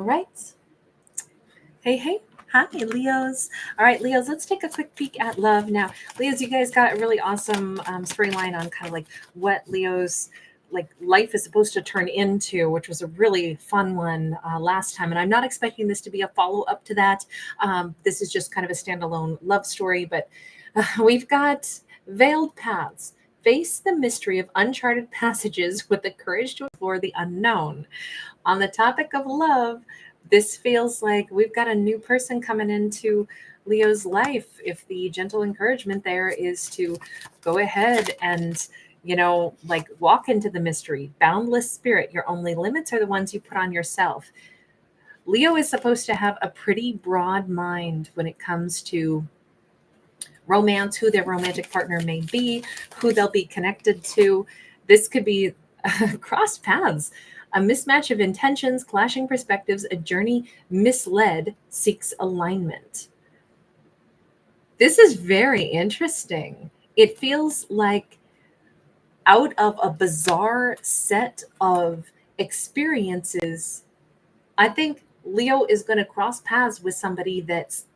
All right. Hey, hey. Hi, Leos. All right, Leos, let's take a quick peek at love now. Leos, you guys got a really awesome storyline on kind of like what Leo's like life is supposed to turn into, which was a really fun one last time. And I'm not expecting this to be a follow up to that. This is just kind of a standalone love story, but we've got veiled paths. Face the mystery of uncharted passages with the courage to explore the unknown. On the topic of love, this feels like we've got a new person coming into Leo's life. If the gentle encouragement there is to go ahead and, like walk into the mystery, boundless spirit, your only limits are the ones you put on yourself. Leo is supposed to have a pretty broad mind when it comes to romance, who their romantic partner may be, who they'll be connected to. This could be crossed paths, a mismatch of intentions, clashing perspectives, a journey misled seeks alignment. This is very interesting. It feels like out of a bizarre set of experiences, I think Leo is going to cross paths with somebody that's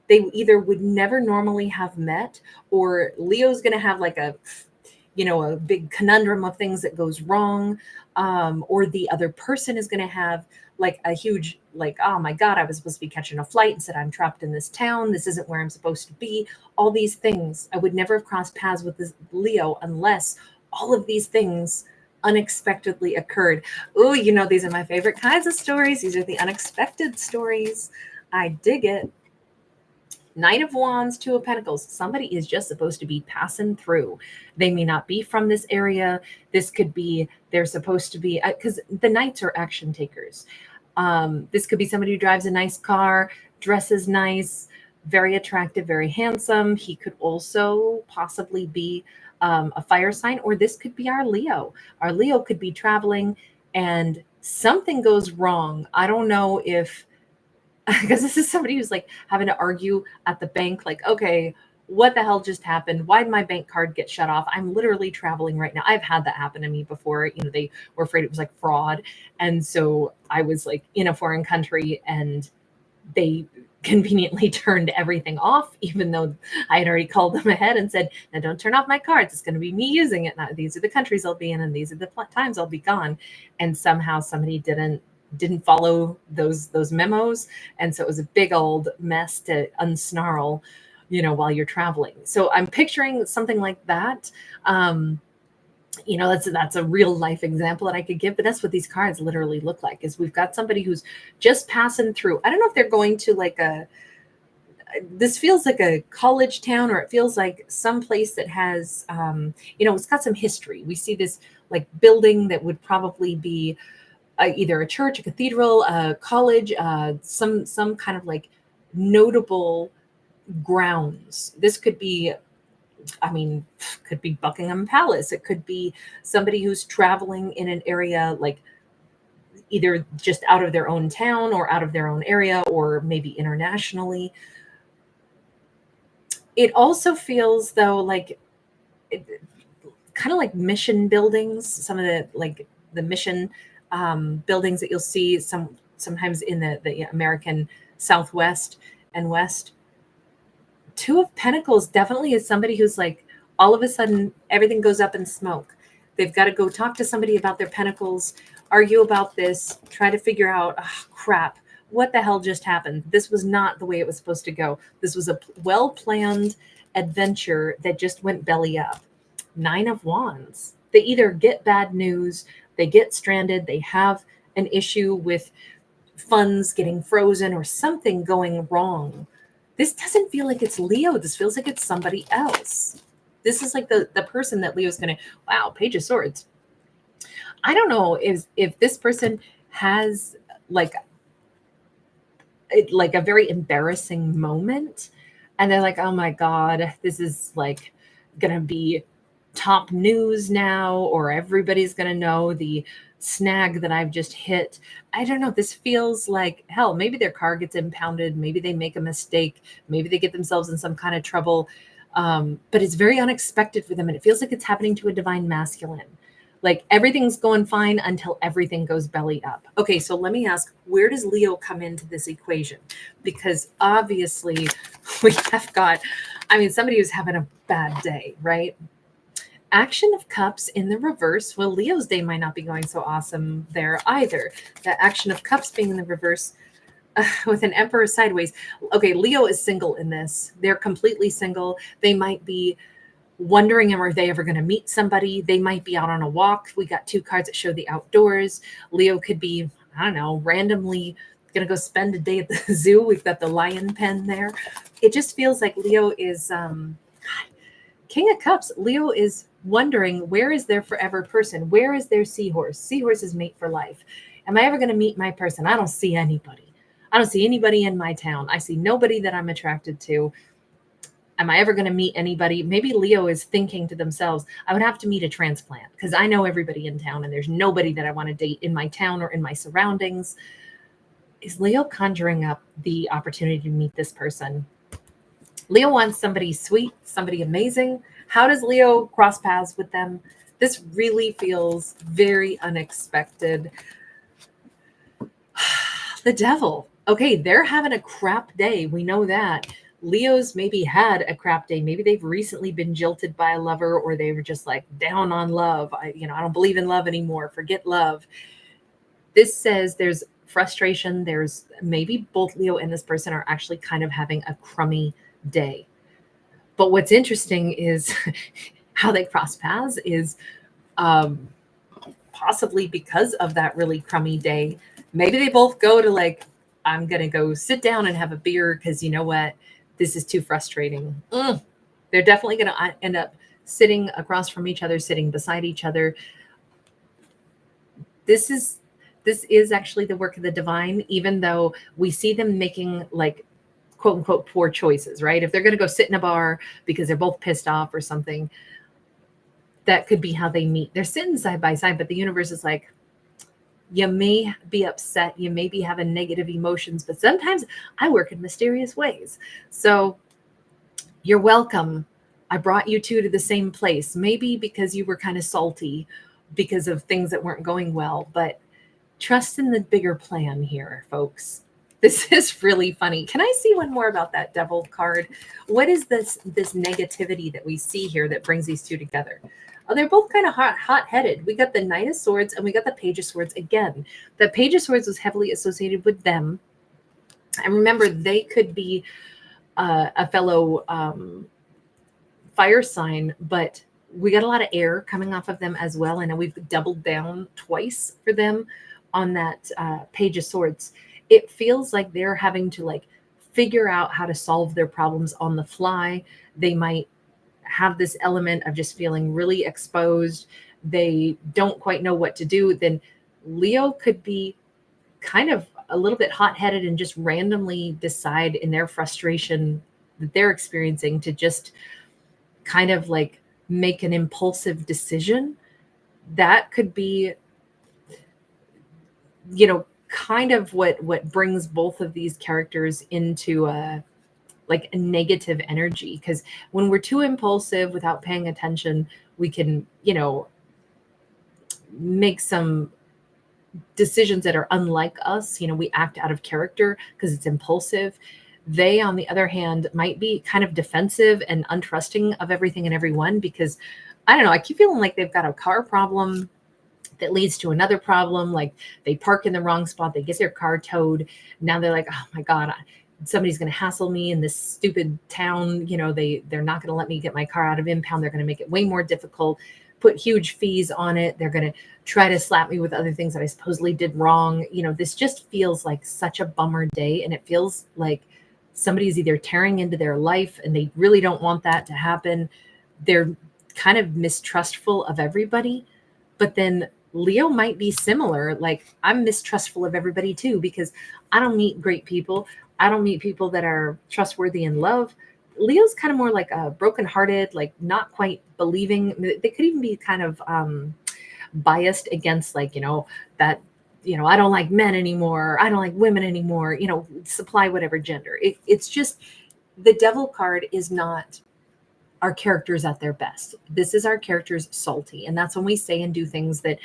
they either would never normally have met, or Leo's going to have like a big conundrum of things that goes wrong, or the other person is going to have like a huge like, oh my god, I was supposed to be catching a flight, instead I'm trapped in this town, this isn't where I'm supposed to be. All these things, I would never have crossed paths with this Leo unless all of these things unexpectedly occurred. Oh, these are my favorite kinds of stories. These are the unexpected stories. I dig it. Knight of Wands, Two of Pentacles. Somebody is just supposed to be passing through. They may not be from this area. This could be, they're supposed to be, because the Knights are action takers. This could be somebody who drives a nice car, dresses nice, very attractive, very handsome. He could also possibly be a fire sign, or this could be our Leo. Our Leo could be traveling and something goes wrong. I don't know if because this is somebody who's like having to argue at the bank, like, okay, what the hell just happened? Why did my bank card get shut off? I'm literally traveling right now. I've had that happen to me before. They were afraid it was like fraud. And so I was like in a foreign country and they conveniently turned everything off, even though I had already called them ahead and said, now don't turn off my cards. It's going to be me using it. Now, these are the countries I'll be in and these are the times I'll be gone. And somehow somebody didn't follow those memos, and so it was a big old mess to unsnarl while you're traveling. So I'm picturing something like that. That's a real life example that I could give, but that's what these cards literally look like. Is we've got somebody who's just passing through. I don't know if they're going to like this feels like a college town, or it feels like some place that has it's got some history. We see this like building that would probably be either a church, a cathedral, a college, some kind of like notable grounds. This could be, could be Buckingham Palace. It could be somebody who's traveling in an area like either just out of their own town or out of their own area, or maybe internationally. It also feels though like kind of like mission buildings, some of the mission buildings that you'll see sometimes in the American Southwest and West. Two of Pentacles definitely is somebody who's like, all of a sudden everything goes up in smoke. They've got to go talk to somebody about their pentacles, argue about this, try to figure out, oh, crap, what the hell just happened? This was not the way it was supposed to go. This was a well-planned adventure that just went belly up. Nine of Wands. They either get bad news, they get stranded, they have an issue with funds getting frozen or something going wrong. This doesn't feel like it's Leo. This feels like it's somebody else. This is like the person that Leo's going to, wow, Page of Swords. I don't know if this person has like a very embarrassing moment and they're like, oh my God, this is like going to be top news now, or everybody's going to know the snag that I've just hit. I don't know. This feels like, hell, maybe their car gets impounded. Maybe they make a mistake. Maybe they get themselves in some kind of trouble. But it's very unexpected for them. And it feels like it's happening to a divine masculine. Like everything's going fine until everything goes belly up. Okay, so let me ask, where does Leo come into this equation? Because obviously we have got, I mean, somebody who's having a bad day, right? Action of Cups in the reverse. Well, Leo's day might not be going so awesome there either. That Action of Cups being in the reverse with an Emperor sideways. Okay, Leo is single in this. They're completely single. They might be wondering, are they ever going to meet somebody? They might be out on a walk. We got two cards that show the outdoors. Leo could be, I don't know, randomly going to go spend a day at the zoo. We've got the lion pen there. It just feels like Leo is King of Cups. Leo is wondering, where is their forever person? Where is their seahorse? Seahorse is mate for life. Am I ever going to meet my person? I don't see anybody. I don't see anybody in my town. I see nobody that I'm attracted to. Am I ever going to meet anybody? Maybe Leo is thinking to themselves, I would have to meet a transplant because I know everybody in town and there's nobody that I want to date in my town or in my surroundings. Is Leo conjuring up the opportunity to meet this person? Leo wants somebody sweet, somebody amazing. How does Leo cross paths with them? This really feels very unexpected. The Devil. Okay, they're having a crap day. We know that. Leo's maybe had a crap day. Maybe they've recently been jilted by a lover, or they were just like down on love. I don't believe in love anymore. Forget love. This says there's frustration. There's maybe both Leo and this person are actually kind of having a crummy day. But what's interesting is how they cross paths is possibly because of that really crummy day. Maybe they both go to like, I'm going to go sit down and have a beer because you know what? This is too frustrating. They're definitely going to end up sitting across from each other, sitting beside each other. This is actually the work of the divine, even though we see them making like quote unquote poor choices, right? If they're going to go sit in a bar because they're both pissed off or something, that could be how they meet. They're sitting side by side, but the universe is like, you may be upset, you may be having negative emotions, but sometimes I work in mysterious ways. So you're welcome. I brought you two to the same place, maybe because you were kind of salty because of things that weren't going well, but trust in the bigger plan here, folks. This is really funny. Can I see one more about that Devil card? What is this negativity that we see here that brings these two together? Oh, they're both kind of hot-headed. We got the Knight of Swords and we got the Page of Swords again. The Page of Swords was heavily associated with them. And remember, they could be a fellow fire sign, but we got a lot of air coming off of them as well. And we've doubled down twice for them on that Page of Swords. It feels like they're having to like figure out how to solve their problems on the fly. They might have this element of just feeling really exposed. They don't quite know what to do. Then Leo could be kind of a little bit hot-headed and just randomly decide in their frustration that they're experiencing to just kind of like make an impulsive decision. That could be, kind of what brings both of these characters into like a negative energy, because when we're too impulsive without paying attention, we can, make some decisions that are unlike us. We act out of character because it's impulsive. They, on the other hand, might be kind of defensive and untrusting of everything and everyone because, I don't know, I keep feeling like they've got a car problem that leads to another problem. Like they park in the wrong spot, they get their car towed. Now they're like, oh my God, somebody's going to hassle me in this stupid town. They're not going to let me get my car out of impound. They're going to make it way more difficult, put huge fees on it. They're going to try to slap me with other things that I supposedly did wrong. This just feels like such a bummer day. And it feels like somebody's either tearing into their life and they really don't want that to happen. They're kind of mistrustful of everybody. But then Leo might be similar. Like I'm mistrustful of everybody too, because I don't meet great people. I don't meet people that are trustworthy in love. Leo's kind of more like a brokenhearted, like not quite believing. They could even be kind of biased against like, that, I don't like men anymore. I don't like women anymore, supply whatever gender. It's just the Devil card is not our characters at their best. This is our characters salty. And that's when we say and do things that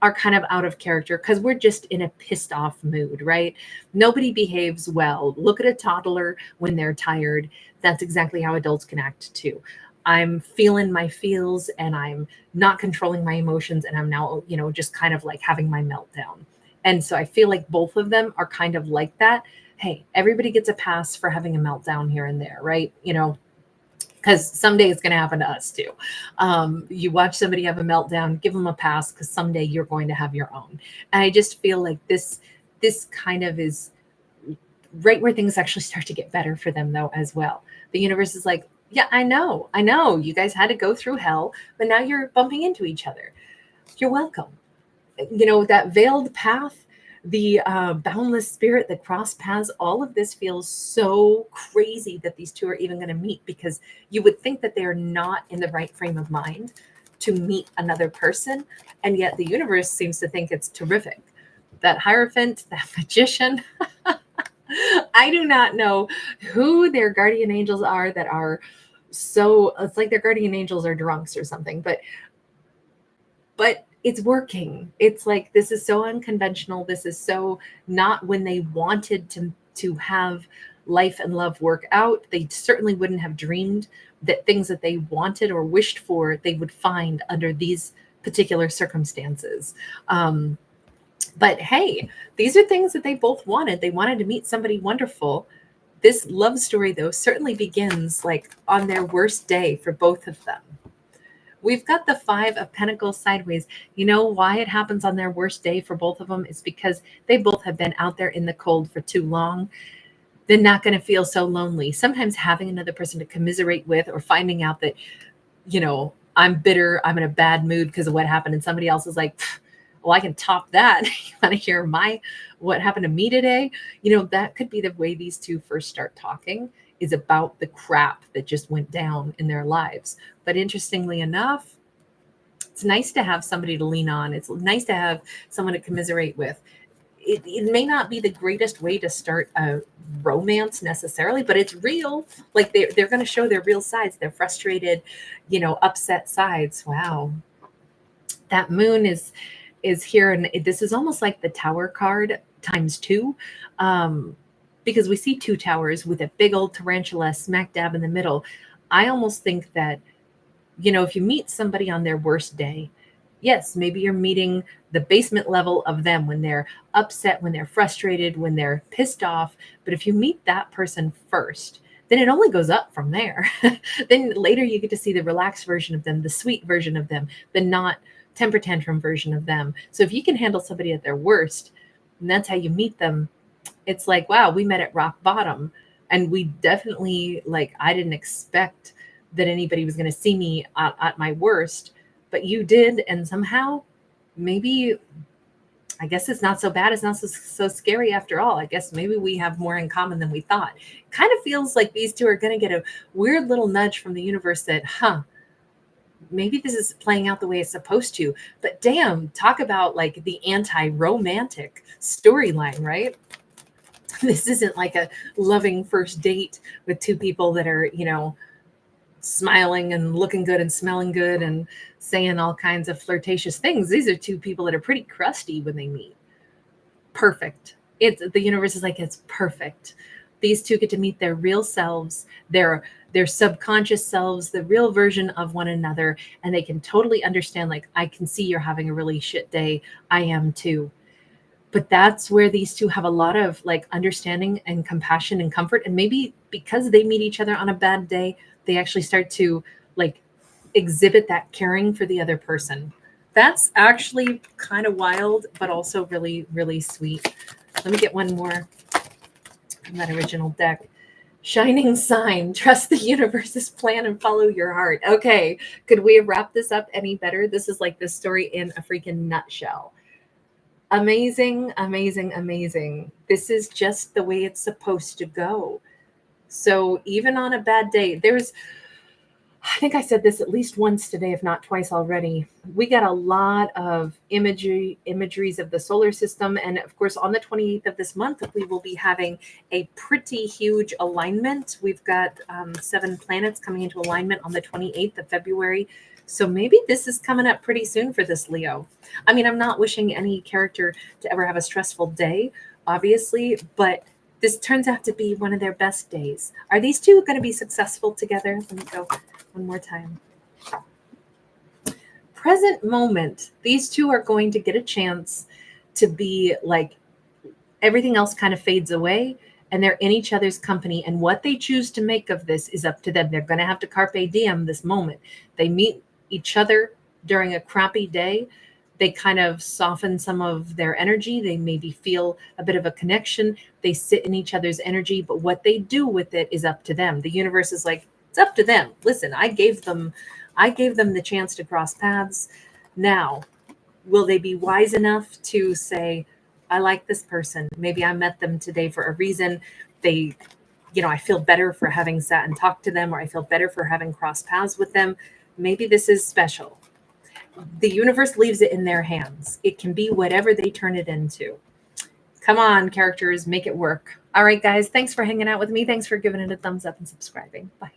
are kind of out of character because we're just in a pissed off mood, right? Nobody behaves well. Look at a toddler when they're tired. That's exactly how adults can act too. I'm feeling my feels and I'm not controlling my emotions. And I'm now, just kind of like having my meltdown. And so I feel like both of them are kind of like that. Hey, everybody gets a pass for having a meltdown here and there, right? Because someday it's going to happen to us too. You watch somebody have a meltdown, give them a pass because someday you're going to have your own. And I just feel like this kind of is right where things actually start to get better for them though as well. The universe is like, yeah, I know, you guys had to go through hell, but now you're bumping into each other. You're welcome. That veiled path, the boundless spirit that crossed paths, all of this feels so crazy that these two are even going to meet, because you would think that they are not in the right frame of mind to meet another person. And yet the universe seems to think it's terrific. That Hierophant, that magician, I do not know who their guardian angels are that are so, it's like their guardian angels are drunks or something, but it's working. It's like, this is so unconventional. This is so not when they wanted to have life and love work out. They certainly wouldn't have dreamed that things that they wanted or wished for, they would find under these particular circumstances. But hey, these are things that they both wanted. They wanted to meet somebody wonderful. This love story, though, certainly begins like on their worst day for both of them. We've got the 5 of Pentacles sideways. You know why it happens on their worst day for both of them? It's because they both have been out there in the cold for too long. They're not going to feel so lonely. Sometimes having another person to commiserate with, or finding out that, I'm bitter, I'm in a bad mood because of what happened, and somebody else is like, well, I can top that. You want to hear what happened to me today? That could be the way these two first start talking, is about the crap that just went down in their lives. But interestingly enough, it's nice to have somebody to lean on. It's nice to have someone to commiserate with. It may not be the greatest way to start a romance necessarily, but it's real. Like they're going to show their real sides, their frustrated, upset sides. Wow. That moon is here. And this is almost like the Tower card times 2. Because we see 2 towers with a big old tarantula smack dab in the middle. I almost think that, if you meet somebody on their worst day, yes, maybe you're meeting the basement level of them when they're upset, when they're frustrated, when they're pissed off. But if you meet that person first, then it only goes up from there. Then later you get to see the relaxed version of them, the sweet version of them, the not temper tantrum version of them. So if you can handle somebody at their worst, and that's how you meet them, it's like, wow, we met at rock bottom. And we definitely, I didn't expect that anybody was going to see me at my worst, but you did. And somehow, maybe, I guess it's not so bad. It's not so scary after all. I guess maybe we have more in common than we thought. Kind of feels like these two are going to get a weird little nudge from the universe that, maybe this is playing out the way it's supposed to. But damn, talk about like the anti-romantic storyline, right? This isn't like a loving first date with 2 people that are, smiling and looking good and smelling good and saying all kinds of flirtatious things. These are 2 people that are pretty crusty when they meet. Perfect. The universe is like, it's perfect. These 2 get to meet their real selves, their subconscious selves, the real version of one another, and they can totally understand, like, I can see you're having a really shit day. I am too. But that's where these 2 have a lot of like understanding and compassion and comfort. And maybe because they meet each other on a bad day, they actually start to like exhibit that caring for the other person. That's actually kind of wild, but also really, really sweet. Let me get one more from that original deck. Shining sign, trust the universe's plan and follow your heart. Okay, could we have wrapped this up any better? This is like this story in a freaking nutshell. Amazing, amazing, amazing. This is just the way it's supposed to go. So even on a bad day, I think I said this at least once today, if not twice already. We got a lot of imageries of the solar system. And of course, on the 28th of this month, we will be having a pretty huge alignment. We've got 7 planets coming into alignment on the 28th of February. So maybe this is coming up pretty soon for this Leo. I mean, I'm not wishing any character to ever have a stressful day, obviously, but this turns out to be one of their best days. Are these two going to be successful together? Let me go one more time. Present moment, these two are going to get a chance to be like, everything else kind of fades away and they're in each other's company. And what they choose to make of this is up to them. They're going to have to carpe diem this moment. They meet each other during a crappy day. They kind of soften some of their energy. They maybe feel a bit of a connection. They sit in each other's energy, but what they do with it is up to them. The universe is like, it's up to them. Listen, I gave them the chance to cross paths. Now, will they be wise enough to say, I like this person. Maybe I met them today for a reason. They, I feel better for having sat and talked to them, or I feel better for having crossed paths with them. Maybe this is special. The universe leaves it in their hands. It can be whatever they turn it into. Come on, characters, make it work. All right, guys, thanks for hanging out with me. Thanks for giving it a thumbs up and subscribing. Bye.